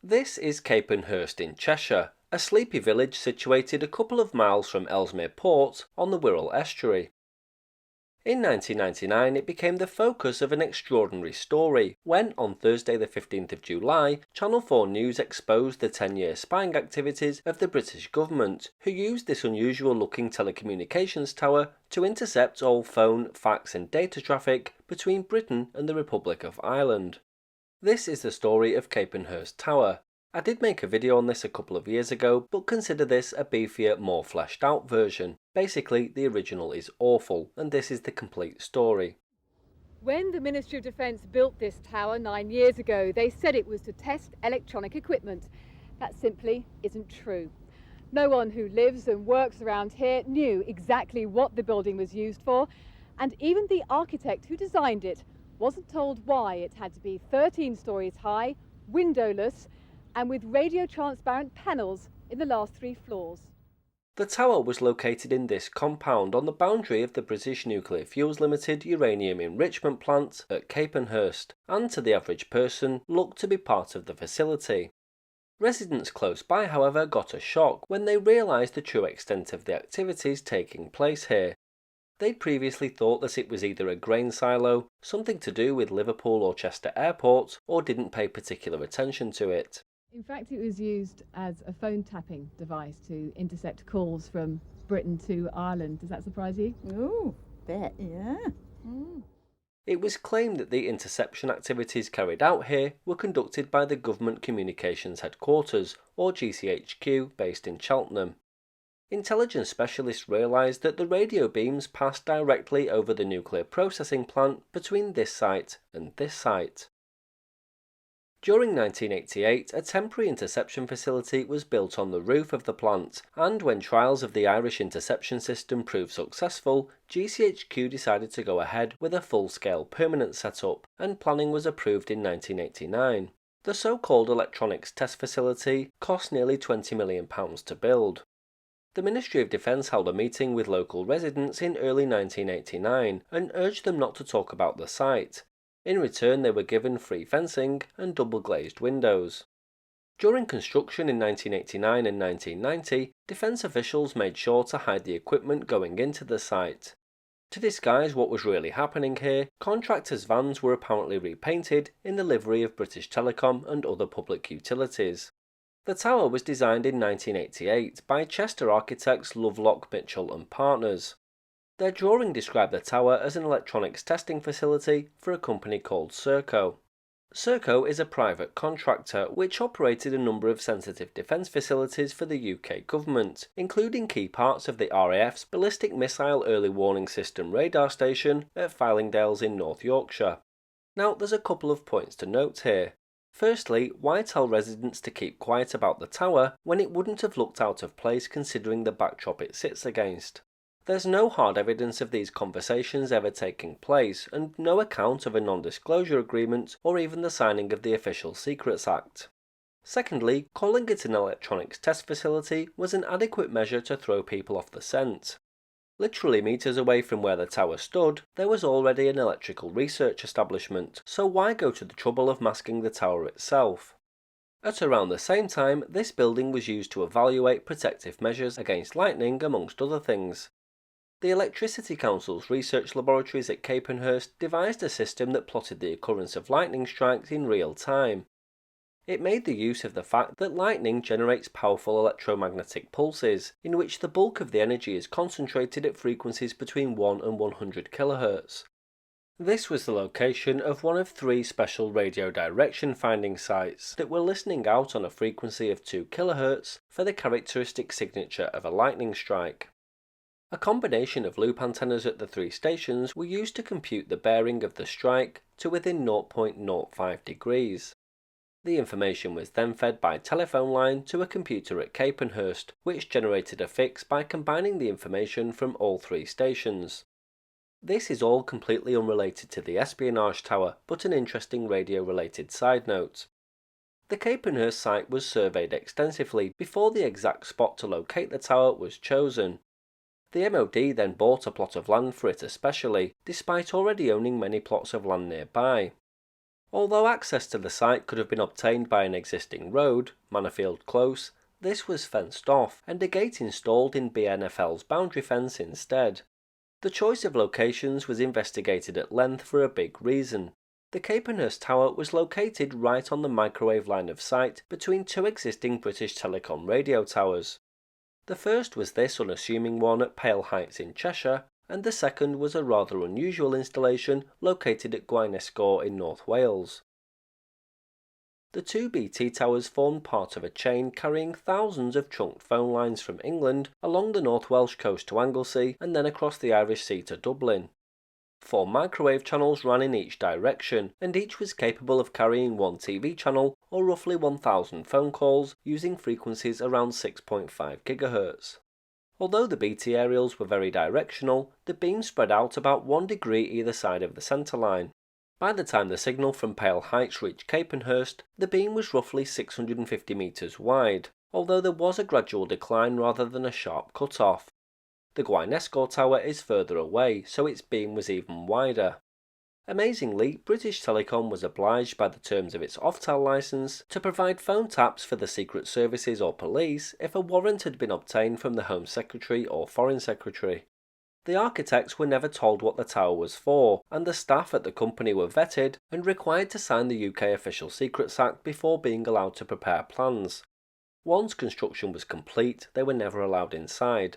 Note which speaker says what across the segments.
Speaker 1: This is Capenhurst in Cheshire, a sleepy village situated a couple of miles from Ellesmere Port on the Wirral estuary. In 1999 it became the focus of an extraordinary story when, on Thursday the 15th of July, Channel 4 News exposed the 10-year spying activities of the British government, who used this unusual-looking telecommunications tower to intercept all phone, fax and data traffic between Britain and the Republic of Ireland. This is the story of Capenhurst Tower. I did make a video on this a couple of years ago, but consider this a beefier, more fleshed out version. Basically, the original is awful, and this is the complete story.
Speaker 2: When the Ministry of Defence built this tower 9 years ago, they said it was to test electronic equipment. That simply isn't true. No one who lives and works around here knew exactly what the building was used for, and even the architect who designed it wasn't told why it had to be 13 stories high, windowless, and with radio transparent panels in the last 3 floors.
Speaker 1: The tower was located in this compound on the boundary of the British Nuclear Fuels Limited uranium enrichment plant at Capenhurst, and to the average person looked to be part of the facility. Residents close by, however, got a shock when they realised the true extent of the activities taking place here. They'd previously thought that it was either a grain silo, something to do with Liverpool or Chester airports, or didn't pay particular attention to it.
Speaker 2: In fact, it was used as a phone tapping device to intercept calls from Britain to Ireland. Does that surprise you?
Speaker 3: Oh, bet, yeah.
Speaker 1: It was claimed that the interception activities carried out here were conducted by the Government Communications Headquarters, or GCHQ, based in Cheltenham. Intelligence specialists realised that the radio beams passed directly over the nuclear processing plant between this site and this site. During 1988, a temporary interception facility was built on the roof of the plant, and when trials of the Irish interception system proved successful, GCHQ decided to go ahead with a full-scale permanent setup, and planning was approved in 1989. The so-called electronics test facility cost nearly £20 million to build. The Ministry of Defence held a meeting with local residents in early 1989 and urged them not to talk about the site. In return, they were given free fencing and double-glazed windows. During construction in 1989 and 1990, defence officials made sure to hide the equipment going into the site. To disguise what was really happening here, contractors' vans were apparently repainted in the livery of British Telecom and other public utilities. The tower was designed in 1988 by Chester architects Lovelock, Mitchell and Partners. Their drawing described the tower as an electronics testing facility for a company called Serco. Serco is a private contractor which operated a number of sensitive defence facilities for the UK government, including key parts of the RAF's Ballistic Missile Early Warning System radar station at Fylingdales in North Yorkshire. Now, there's a couple of points to note here. Firstly, why tell residents to keep quiet about the tower when it wouldn't have looked out of place considering the backdrop it sits against? There's no hard evidence of these conversations ever taking place, and no account of a non-disclosure agreement or even the signing of the Official Secrets Act. Secondly, calling it an electronics test facility was an adequate measure to throw people off the scent. Literally metres away from where the tower stood, there was already an electrical research establishment, so why go to the trouble of masking the tower itself? At around the same time, this building was used to evaluate protective measures against lightning, amongst other things. The Electricity Council's research laboratories at Capenhurst devised a system that plotted the occurrence of lightning strikes in real time. It made the use of the fact that lightning generates powerful electromagnetic pulses, in which the bulk of the energy is concentrated at frequencies between 1 and 100 kHz. This was the location of one of 3 special radio direction finding sites that were listening out on a frequency of 2 kHz for the characteristic signature of a lightning strike. A combination of loop antennas at the 3 stations were used to compute the bearing of the strike to within 0.05 degrees. The information was then fed by telephone line to a computer at Capenhurst, which generated a fix by combining the information from all 3 stations. This is all completely unrelated to the espionage tower, but an interesting radio-related side note. The Capenhurst site was surveyed extensively before the exact spot to locate the tower was chosen. The MOD then bought a plot of land for it especially, despite already owning many plots of land nearby. Although access to the site could have been obtained by an existing road, Manorfield Close, this was fenced off and a gate installed in BNFL's boundary fence instead. The choice of locations was investigated at length for a big reason. The Capenhurst Tower was located right on the microwave line of sight between two existing British Telecom radio towers. The first was this unassuming one at Pale Heights in Cheshire, and the second was a rather unusual installation located at Gwynescore in North Wales. The two BT towers formed part of a chain carrying thousands of trunked phone lines from England along the North Welsh coast to Anglesey and then across the Irish Sea to Dublin. 4 microwave channels ran in each direction, and each was capable of carrying one TV channel or roughly 1,000 phone calls using frequencies around 6.5 GHz. Although the BT aerials were very directional, the beam spread out about 1 degree either side of the centre line. By the time the signal from Pale Heights reached Capenhurst, the beam was roughly 650 metres wide, although there was a gradual decline rather than a sharp cut-off. The Gwynescore Tower is further away, so its beam was even wider. Amazingly, British Telecom was obliged by the terms of its Oftel licence to provide phone taps for the Secret Services or police if a warrant had been obtained from the Home Secretary or Foreign Secretary. The architects were never told what the tower was for, and the staff at the company were vetted and required to sign the UK Official Secrets Act before being allowed to prepare plans. Once construction was complete, they were never allowed inside.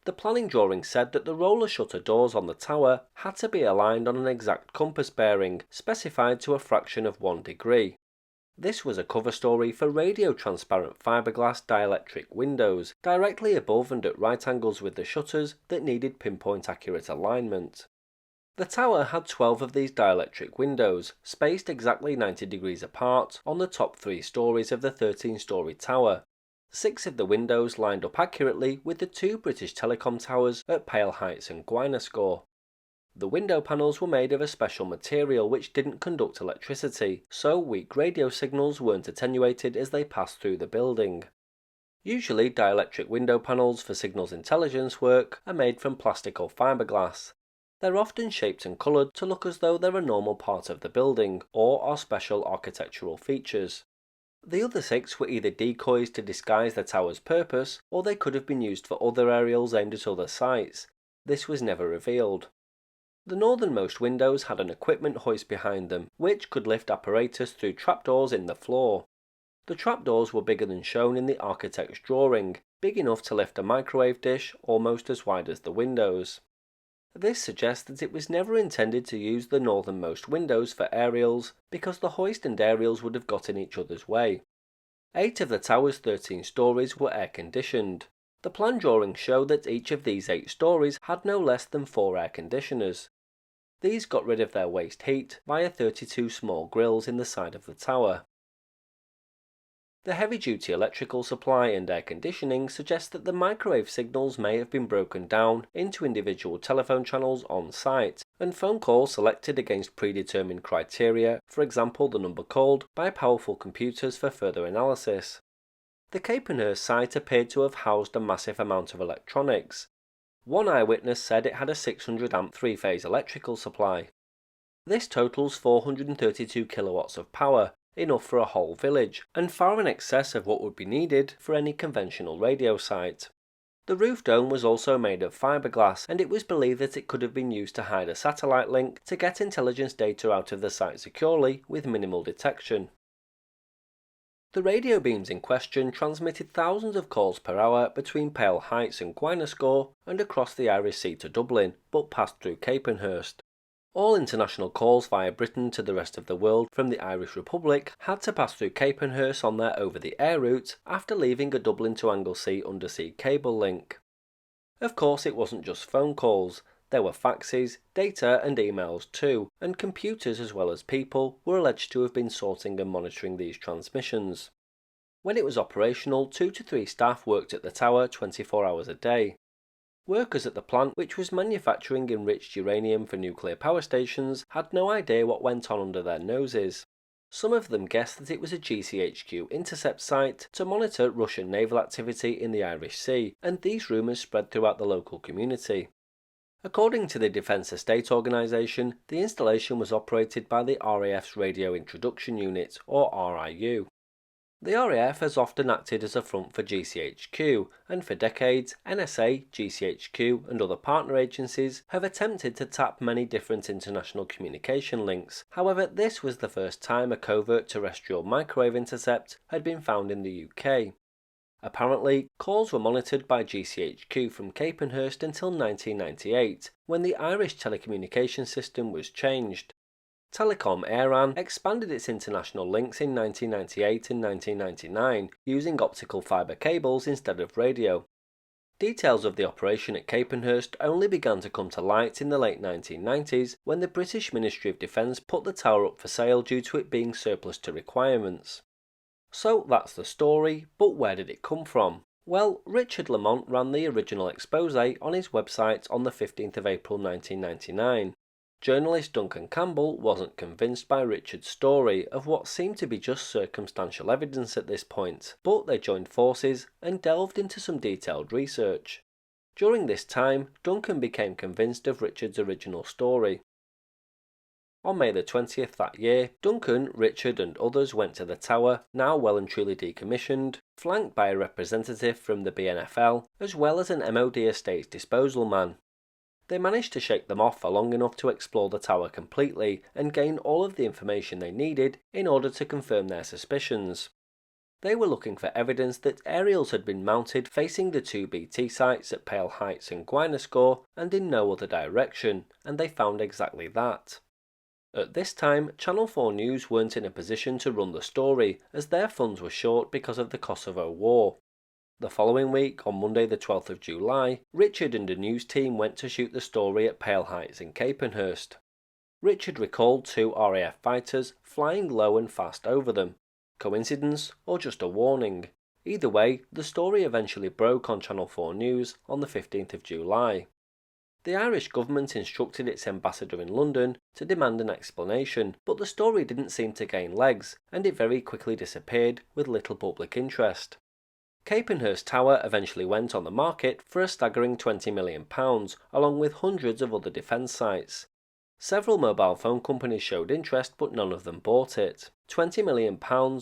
Speaker 1: The planning drawing said that the roller shutter doors on the tower had to be aligned on an exact compass bearing, specified to a fraction of 1 degree. This was a cover story for radio-transparent fiberglass dielectric windows, directly above and at right angles with the shutters that needed pinpoint accurate alignment. The tower had 12 of these dielectric windows, spaced exactly 90 degrees apart, on the top 3 stories of the 13-storey tower. 6 of the windows lined up accurately with the 2 British Telecom towers at Pale Heights and Gwynescore. The window panels were made of a special material which didn't conduct electricity, so weak radio signals weren't attenuated as they passed through the building. Usually, dielectric window panels for signals intelligence work are made from plastic or fiberglass. They're often shaped and coloured to look as though they're a normal part of the building, or are special architectural features. The other 6 were either decoys to disguise the tower's purpose, or they could have been used for other aerials aimed at other sites. This was never revealed. The northernmost windows had an equipment hoist behind them, which could lift apparatus through trapdoors in the floor. The trapdoors were bigger than shown in the architect's drawing, big enough to lift a microwave dish almost as wide as the windows. This suggests that it was never intended to use the northernmost windows for aerials, because the hoist and aerials would have got in each other's way. 8 of the tower's 13 stories were air-conditioned. The plan drawings show that each of these 8 stories had no less than 4 air conditioners. These got rid of their waste heat via 32 small grills in the side of the tower. The heavy-duty electrical supply and air conditioning suggest that the microwave signals may have been broken down into individual telephone channels on site, and phone calls selected against predetermined criteria, for example the number called, by powerful computers for further analysis. The Capenhurst site appeared to have housed a massive amount of electronics. One eyewitness said it had a 600 amp 3-phase electrical supply. This totals 432 kilowatts of power, enough for a whole village, and far in excess of what would be needed for any conventional radio site. The roof dome was also made of fiberglass, and it was believed that it could have been used to hide a satellite link to get intelligence data out of the site securely with minimal detection. The radio beams in question transmitted thousands of calls per hour between Pale Heights and Gwynescore and across the Irish Sea to Dublin, but passed through Capenhurst. All international calls via Britain to the rest of the world from the Irish Republic had to pass through Capenhurst on their over-the-air route after leaving a Dublin to Anglesey undersea cable link. Of course, it wasn't just phone calls. There were faxes, data and emails too, and computers as well as people were alleged to have been sorting and monitoring these transmissions. When it was operational, 2 to 3 staff worked at the tower 24 hours a day. Workers at the plant, which was manufacturing enriched uranium for nuclear power stations, had no idea what went on under their noses. Some of them guessed that it was a GCHQ intercept site to monitor Russian naval activity in the Irish Sea, and these rumours spread throughout the local community. According to the Defence Estate Organisation, the installation was operated by the RAF's Radio Introduction Unit, or RIU. The RAF has often acted as a front for GCHQ, and for decades, NSA, GCHQ and other partner agencies have attempted to tap many different international communication links. However, this was the first time a covert terrestrial microwave intercept had been found in the UK. Apparently, calls were monitored by GCHQ from Capenhurst until 1998, when the Irish telecommunication system was changed. Telecom Éireann expanded its international links in 1998 and 1999 using optical fibre cables instead of radio. Details of the operation at Capenhurst only began to come to light in the late 1990s when the British Ministry of Defence put the tower up for sale due to it being surplus to requirements. So that's the story, but where did it come from? Well, Richard Lamont ran the original expose on his website on the 15th of April 1999. Journalist Duncan Campbell wasn't convinced by Richard's story of what seemed to be just circumstantial evidence at this point, but they joined forces and delved into some detailed research. During this time, Duncan became convinced of Richard's original story. On May the 20th that year, Duncan, Richard and others went to the tower, now well and truly decommissioned, flanked by a representative from the BNFL, as well as an MOD estates disposal man. They managed to shake them off for long enough to explore the tower completely and gain all of the information they needed in order to confirm their suspicions. They were looking for evidence that aerials had been mounted facing the two BT sites at Pale Heights and Gwynescore and in no other direction, and they found exactly that. At this time, Channel 4 News weren't in a position to run the story, as their funds were short because of the Kosovo War. The following week, on Monday the 12th of July, Richard and a news team went to shoot the story at Pale Heights and Capenhurst. Richard recalled two RAF fighters flying low and fast over them. Coincidence or just a warning? Either way, the story eventually broke on Channel 4 News on the 15th of July. The Irish government instructed its ambassador in London to demand an explanation, but the story didn't seem to gain legs, and it very quickly disappeared with little public interest. Capenhurst Tower eventually went on the market for a staggering £20 million, along with hundreds of other defence sites. Several mobile phone companies showed interest, but none of them bought it. £20 million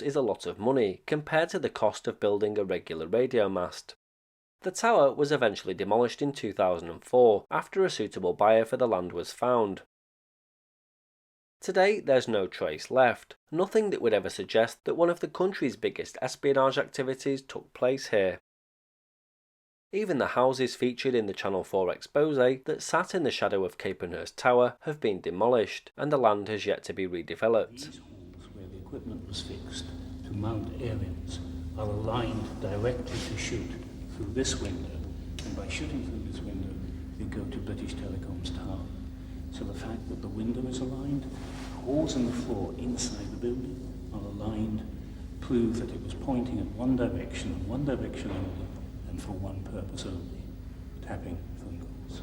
Speaker 1: is a lot of money compared to the cost of building a regular radio mast. The tower was eventually demolished in 2004 after a suitable buyer for the land was found. Today there's no trace left, nothing that would ever suggest that one of the country's biggest espionage activities took place here. Even the houses featured in the Channel 4 expose that sat in the shadow of Capenhurst Tower have been demolished, and the land has yet to be redeveloped.
Speaker 4: These halls where the equipment was fixed to mount aerials are aligned directly to shoot through this window, and by shooting through this window they go to British Telecom's tower. So the fact that the window is aligned, holes in the floor inside the building are aligned, prove that it was pointing in one direction and one direction only, and for one purpose only, tapping phone calls.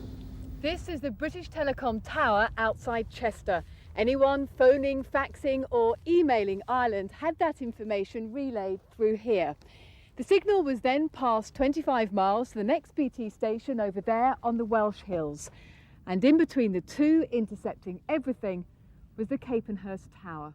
Speaker 2: This is the British Telecom tower outside Chester. Anyone phoning, faxing or emailing Ireland had that information relayed through here. The signal was then passed 25 miles to the next BT station over there on the Welsh Hills. And in between the two, intercepting everything, was the Capenhurst Tower.